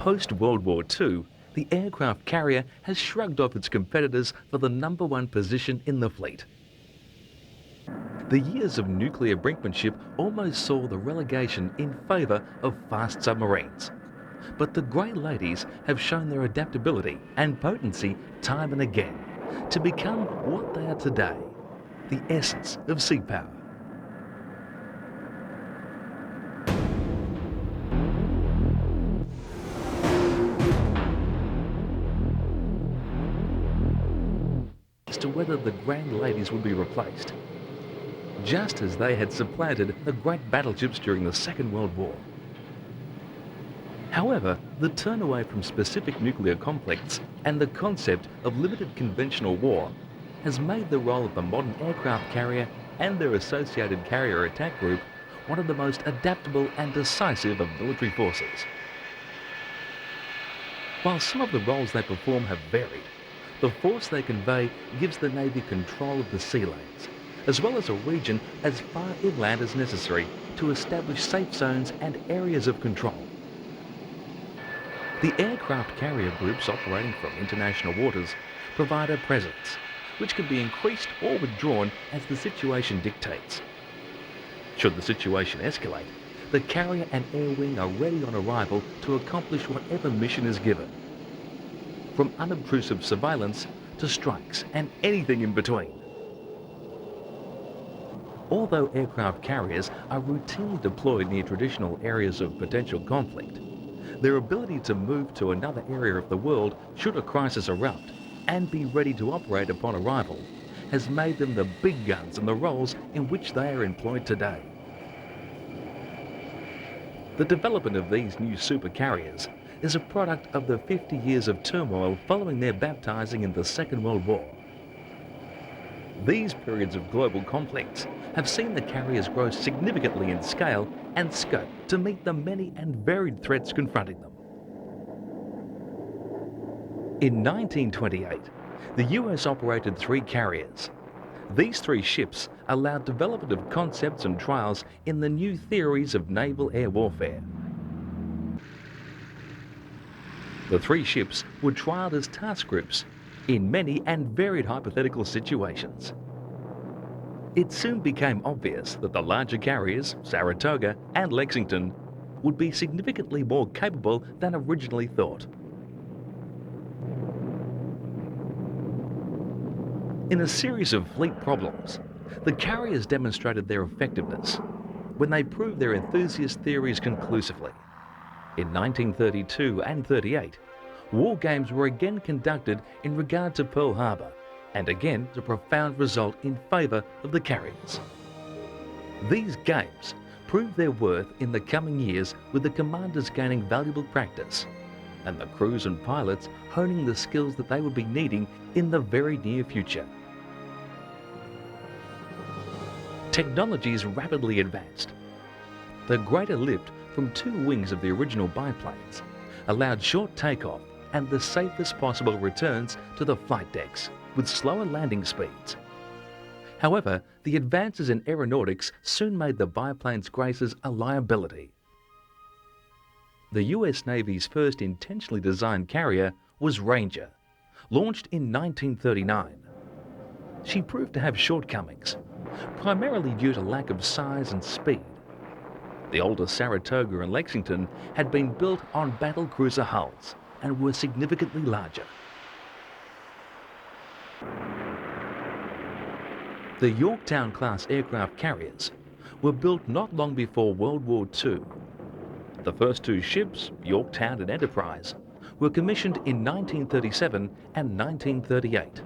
Post-World War II, the aircraft carrier has shrugged off its competitors for the #1 position in the fleet. The years of nuclear brinkmanship almost saw the relegation in favour of fast submarines. But the Grey Ladies have shown their adaptability and potency time and again to become what they are today, the essence of sea power. As to whether the Grand Ladies would be replaced, just as they had supplanted the great battleships during the Second World War. However, the turn away from specific nuclear conflicts and the concept of limited conventional war has made the role of the modern aircraft carrier and their associated carrier attack group one of the most adaptable and decisive of military forces. While some of the roles they perform have varied, the force they convey gives the Navy control of the sea lanes, as well as a region as far inland as necessary to establish safe zones and areas of control. The aircraft carrier groups operating from international waters provide a presence, which can be increased or withdrawn as the situation dictates. Should the situation escalate, the carrier and air wing are ready on arrival to accomplish whatever mission is given, from unobtrusive surveillance to strikes and anything in between. Although aircraft carriers are routinely deployed near traditional areas of potential conflict, their ability to move to another area of the world should a crisis erupt and be ready to operate upon arrival has made them the big guns in the roles in which they are employed today. The development of these new super carriers is a product of the 50 years of turmoil following their baptizing in the Second World War. These periods of global conflicts have seen the carriers grow significantly in scale and scope to meet the many and varied threats confronting them. In 1928, the US operated 3 carriers. These 3 ships allowed development of concepts and trials in the new theories of naval air warfare. The 3 ships were trialled as task groups in many and varied hypothetical situations. It soon became obvious that the larger carriers, Saratoga and Lexington, would be significantly more capable than originally thought. In a series of fleet problems, the carriers demonstrated their effectiveness when they proved their enthusiast theories conclusively. In 1932 and 38, war games were again conducted in regard to Pearl Harbor, and again to profound result in favour of the carriers. These games proved their worth in the coming years, with the commanders gaining valuable practice and the crews and pilots honing the skills that they would be needing in the very near future. Technologies rapidly advanced. The greater lift from 2 wings of the original biplanes allowed short takeoff and the safest possible returns to the flight decks with slower landing speeds. However, the advances in aeronautics soon made the biplane's graces a liability. The US Navy's first intentionally designed carrier was Ranger, launched in 1939. She proved to have shortcomings, primarily due to lack of size and speed. The older Saratoga and Lexington had been built on battle cruiser hulls and were significantly larger. The Yorktown-class aircraft carriers were built not long before World War II. The first 2 ships, Yorktown and Enterprise, were commissioned in 1937 and 1938.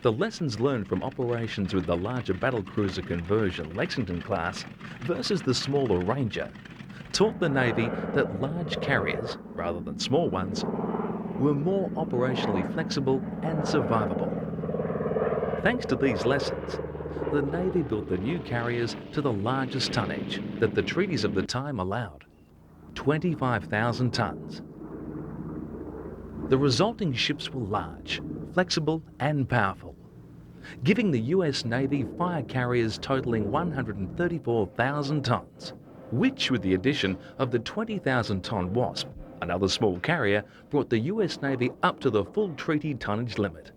The lessons learned from operations with the larger battlecruiser conversion Lexington class versus the smaller Ranger taught the Navy that large carriers, rather than small ones, were more operationally flexible and survivable. Thanks to these lessons, the Navy built the new carriers to the largest tonnage that the treaties of the time allowed, 25,000 tons. The resulting ships were large, flexible and powerful, giving the US Navy fire carriers totaling 134,000 tons, which, with the addition of the 20,000-ton Wasp, Another small carrier brought the US Navy up to the full treaty tonnage limit.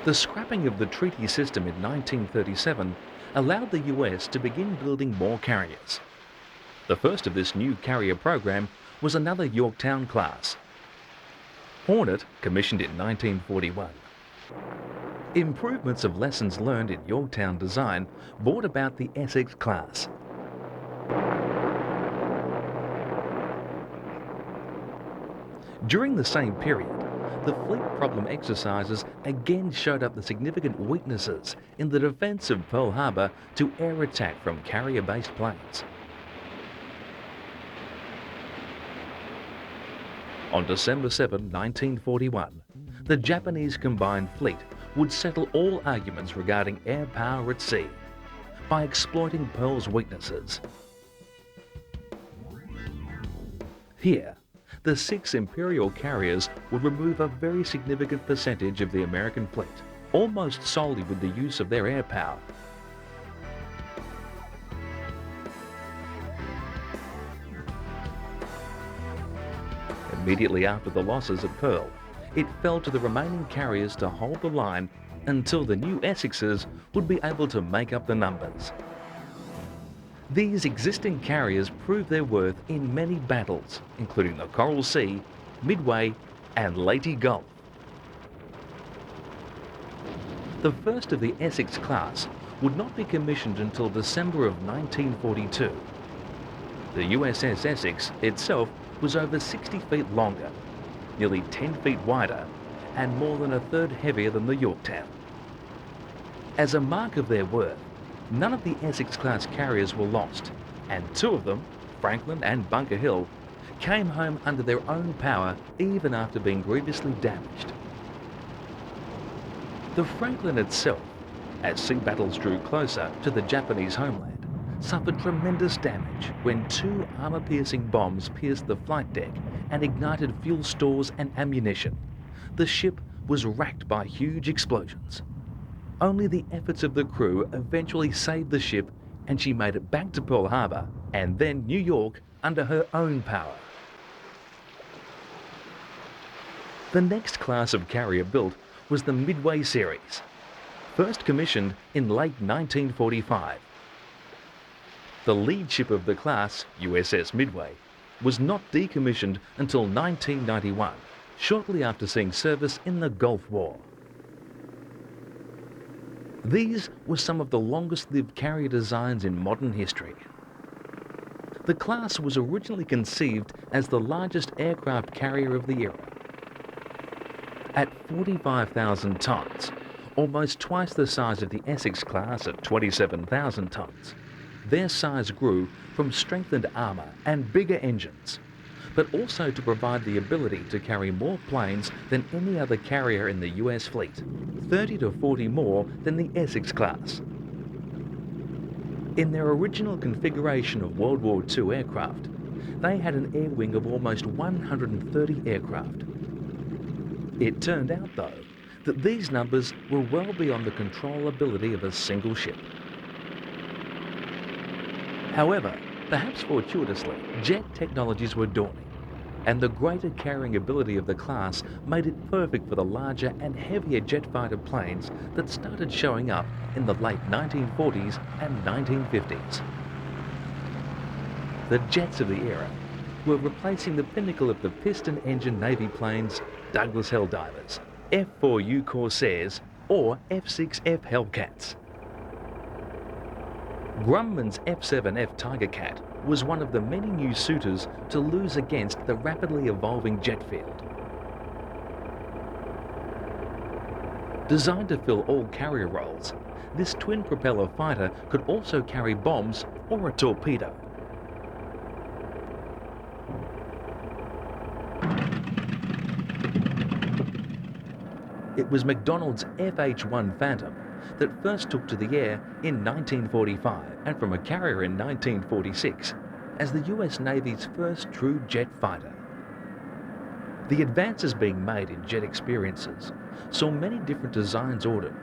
The scrapping of the treaty system in 1937 allowed the US to begin building more carriers. The first of this new carrier program was another Yorktown class. Hornet, commissioned in 1941. Improvements of lessons learned in Yorktown design brought about the Essex class. During the same period, the fleet problem exercises again showed up the significant weaknesses in the defence of Pearl Harbor to air attack from carrier-based planes. On December 7, 1941, the Japanese combined fleet would settle all arguments regarding air power at sea by exploiting Pearl's weaknesses. Here, the 6 Imperial carriers would remove a very significant percentage of the American fleet, almost solely with the use of their air power. Immediately after the losses at Pearl, it fell to the remaining carriers to hold the line until the new Essexes would be able to make up the numbers. These existing carriers proved their worth in many battles, including the Coral Sea, Midway, and Leyte Gulf. The first of the Essex class would not be commissioned until December of 1942. The USS Essex itself was over 60 feet longer, nearly 10 feet wider, and more than a third heavier than the Yorktown. As a mark of their worth, none of the Essex-class carriers were lost, and 2 of them, Franklin and Bunker Hill, came home under their own power even after being grievously damaged. The Franklin itself, as sea battles drew closer to the Japanese homeland, suffered tremendous damage when 2 armor-piercing bombs pierced the flight deck and ignited fuel stores and ammunition. The ship was racked by huge explosions. Only the efforts of the crew eventually saved the ship, and she made it back to Pearl Harbor and then New York under her own power. The next class of carrier built was the Midway series, first commissioned in late 1945. The lead ship of the class, USS Midway, was not decommissioned until 1991, shortly after seeing service in the Gulf War. These were some of the longest-lived carrier designs in modern history. The class was originally conceived as the largest aircraft carrier of the era. At 45,000 tons, almost twice the size of the Essex class at 27,000 tons, their size grew from strengthened armour and bigger engines, but also to provide the ability to carry more planes than any other carrier in the US fleet, 30 to 40 more than the Essex class. In their original configuration of World War II aircraft, they had an air wing of almost 130 aircraft. It turned out, though, that these numbers were well beyond the control ability of a single ship. However, perhaps fortuitously, jet technologies were dawning, and the greater carrying ability of the class made it perfect for the larger and heavier jet fighter planes that started showing up in the late 1940s and 1950s. The jets of the era were replacing the pinnacle of the piston-engine Navy planes, Douglas Helldivers, F-4U Corsairs, or F-6F Hellcats. Grumman's F-7F Tigercat was one of the many new suitors to lose against the rapidly evolving jet field. Designed to fill all carrier roles, this twin-propeller fighter could also carry bombs or a torpedo. It was McDonnell's FH-1 Phantom that first took to the air in 1945 and from a carrier in 1946 as the US Navy's first true jet fighter. The advances being made in jet experiences saw many different designs ordered,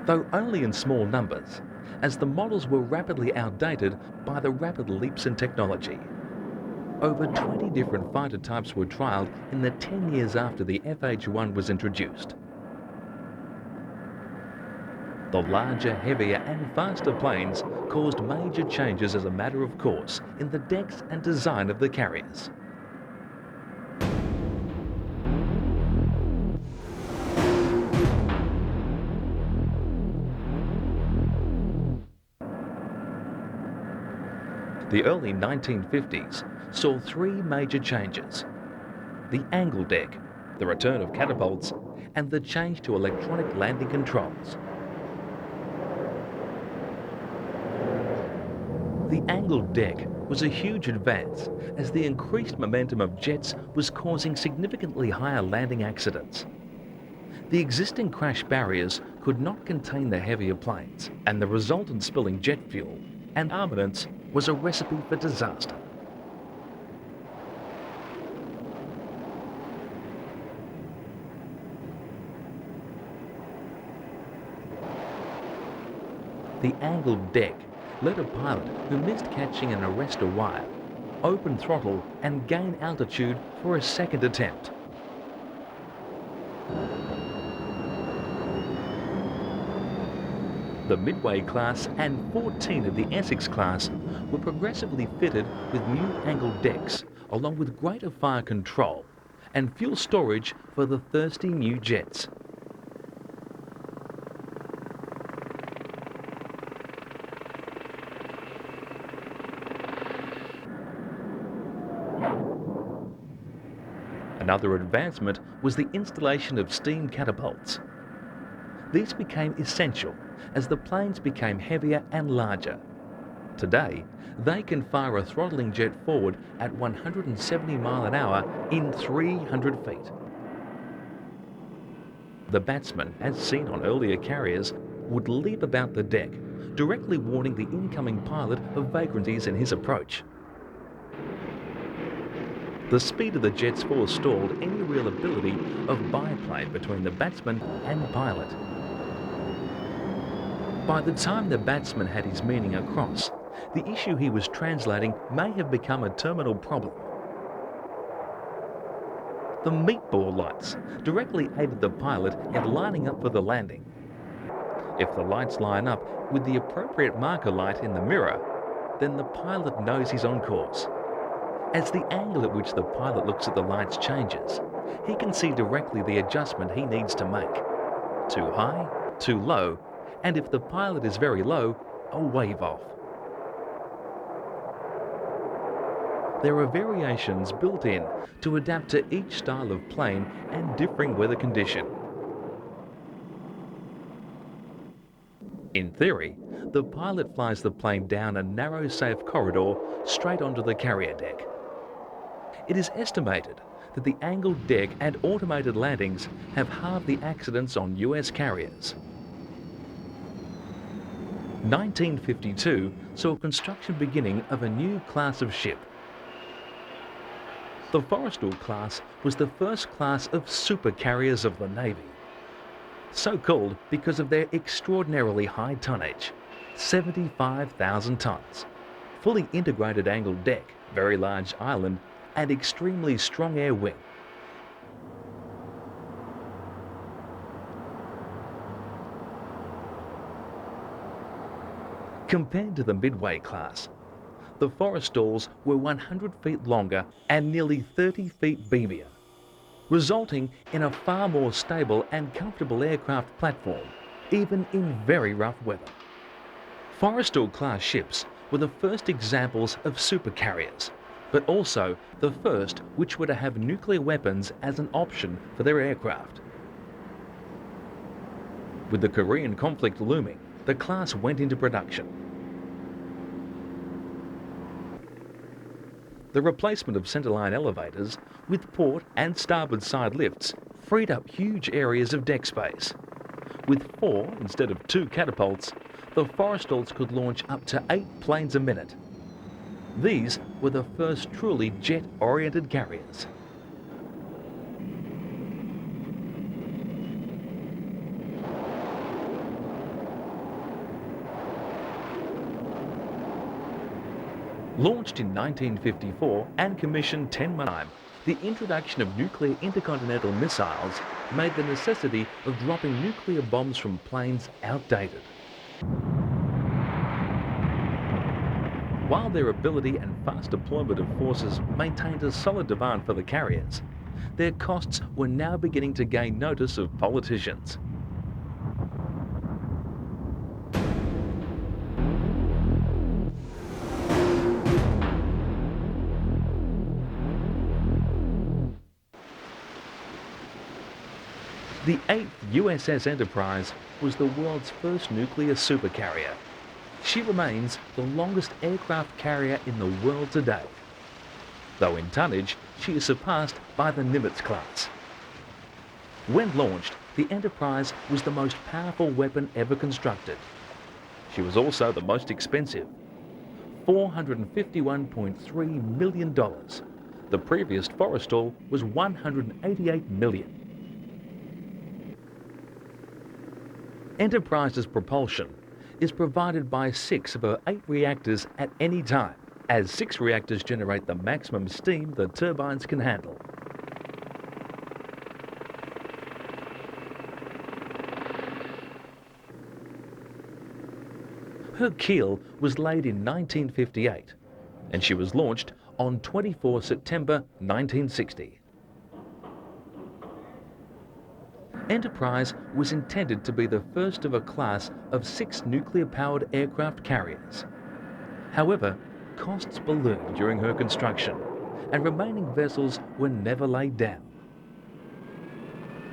though only in small numbers, as the models were rapidly outdated by the rapid leaps in technology. Over 20 different fighter types were trialled in the 10 years after the FH-1 was introduced. The larger, heavier and faster planes caused major changes as a matter of course in the decks and design of the carriers. The early 1950s saw three major changes: the angle deck, the return of catapults, and the change to electronic landing controls. The angled deck was a huge advance as the increased momentum of jets was causing significantly higher landing accidents. The existing crash barriers could not contain the heavier planes, and the resultant spilling jet fuel and armaments was a recipe for disaster. The angled deck let a pilot who missed catching an arrestor wire open throttle and gain altitude for a second attempt. The Midway class and 14 of the Essex class were progressively fitted with new angled decks, along with greater fire control and fuel storage for the thirsty new jets. Another advancement was the installation of steam catapults. These became essential as the planes became heavier and larger. Today, they can fire a throttling jet forward at 170 miles an hour in 300 feet. The batsman, as seen on earlier carriers, would leap about the deck, directly warning the incoming pilot of vagrancies in his approach. The speed of the jets forestalled any real ability of biplane between the batsman and pilot. By the time the batsman had his meaning across, the issue he was translating may have become a terminal problem. The meatball lights directly aided the pilot in lining up for the landing. If the lights line up with the appropriate marker light in the mirror, then the pilot knows he's on course. As the angle at which the pilot looks at the lights changes, he can see directly the adjustment he needs to make. Too high, too low, and if the pilot is very low, a wave off. There are variations built in to adapt to each style of plane and differing weather condition. In theory, the pilot flies the plane down a narrow, safe corridor straight onto the carrier deck. It is estimated that the angled deck and automated landings have halved the accidents on US carriers. 1952 saw construction beginning of a new class of ship. The Forrestal class was the first class of supercarriers of the Navy. So called because of their extraordinarily high tonnage, 75,000 tons, fully integrated angled deck, very large island, and extremely strong air wing. Compared to the Midway class, the Forrestals were 100 feet longer and nearly 30 feet beamier, resulting in a far more stable and comfortable aircraft platform, even in very rough weather. Forrestal class ships were the first examples of supercarriers, but also the first which were to have nuclear weapons as an option for their aircraft. With the Korean conflict looming, the class went into production. The replacement of centerline elevators with port and starboard side lifts freed up huge areas of deck space. With 4 instead of 2 catapults, the Forrestals could launch up to 8 planes a minute. These were the first truly jet-oriented carriers. Launched in 1954 and commissioned 10 months time, the introduction of nuclear intercontinental missiles made the necessity of dropping nuclear bombs from planes outdated. While their ability and fast deployment of forces maintained a solid demand for the carriers, their costs were now beginning to gain notice of politicians. The 8th USS Enterprise was the world's first nuclear supercarrier. She remains the longest aircraft carrier in the world today, though in tonnage she is surpassed by the Nimitz class. When launched, the Enterprise was the most powerful weapon ever constructed. She was also the most expensive, $451.3 million. The previous Forrestal was $188 million. Enterprise's propulsion is provided by 6 of her 8 reactors at any time, as 6 reactors generate the maximum steam the turbines can handle. Her keel was laid in 1958, and she was launched on 24 September 1960. Enterprise was intended to be the first of a class of 6 nuclear-powered aircraft carriers. However, costs ballooned during her construction, and remaining vessels were never laid down.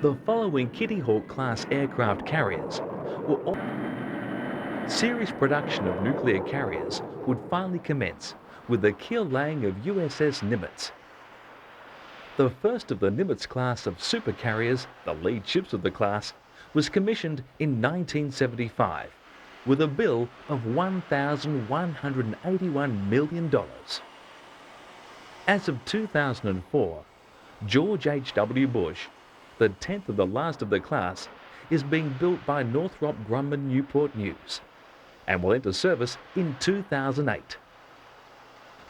The following Kitty Hawk class aircraft carriers were all. Series production of nuclear carriers would finally commence with the keel laying of USS Nimitz. The first of the Nimitz class of supercarriers, the lead ships of the class, was commissioned in 1975 with a bill of $1,181 million. As of 2004, George H.W. Bush, the 10th of the last of the class, is being built by Northrop Grumman Newport News and will enter service in 2008.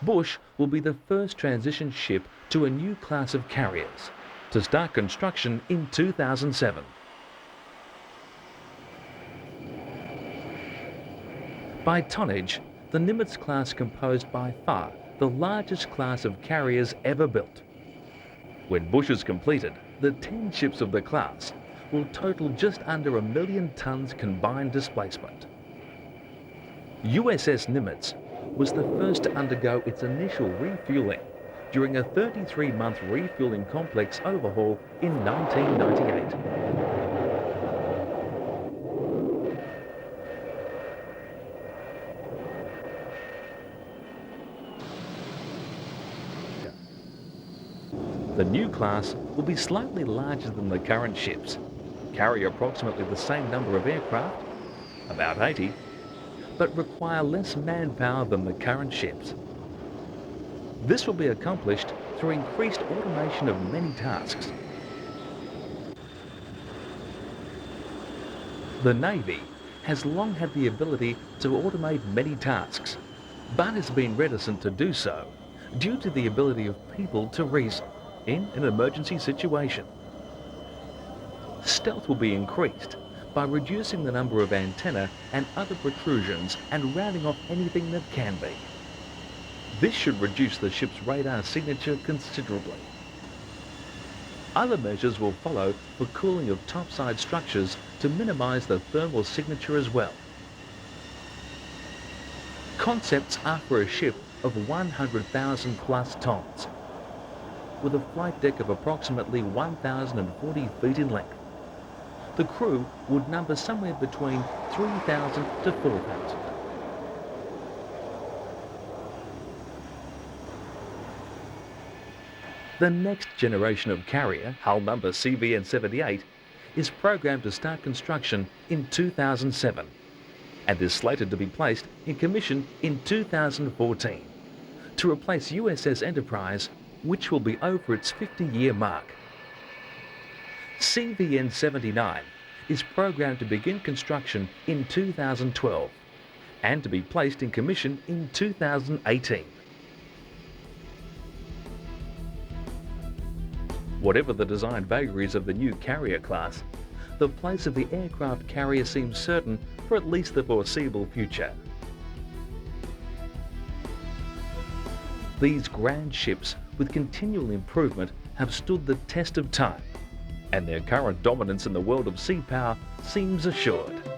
Bush will be the first transition ship to a new class of carriers, to start construction in 2007. By tonnage, the Nimitz class composed by far the largest class of carriers ever built. When Bush is completed, the 10 ships of the class will total just under 1 million tons combined displacement. USS Nimitz was the first to undergo its initial refueling during a 33-month refueling complex overhaul in 1998. The new class will be slightly larger than the current ships, carry approximately the same number of aircraft, about 80, but require less manpower than the current ships. This will be accomplished through increased automation of many tasks. The Navy has long had the ability to automate many tasks, but has been reticent to do so due to the ability of people to reason in an emergency situation. Stealth will be increased by reducing the number of antennae and other protrusions and rounding off anything that can be. This should reduce the ship's radar signature considerably. Other measures will follow for cooling of topside structures to minimize the thermal signature as well. Concepts are for a ship of 100,000 plus tons, with a flight deck of approximately 1,040 feet in length. The crew would number somewhere between 3,000 to 4,000. The next generation of carrier, hull number CVN-78, is programmed to start construction in 2007 and is slated to be placed in commission in 2014 to replace USS Enterprise, which will be over its 50-year mark. CVN-79 is programmed to begin construction in 2012 and to be placed in commission in 2018. Whatever the design vagaries of the new carrier class, the place of the aircraft carrier seems certain for at least the foreseeable future. These grand ships, with continual improvement, have stood the test of time, and their current dominance in the world of sea power seems assured.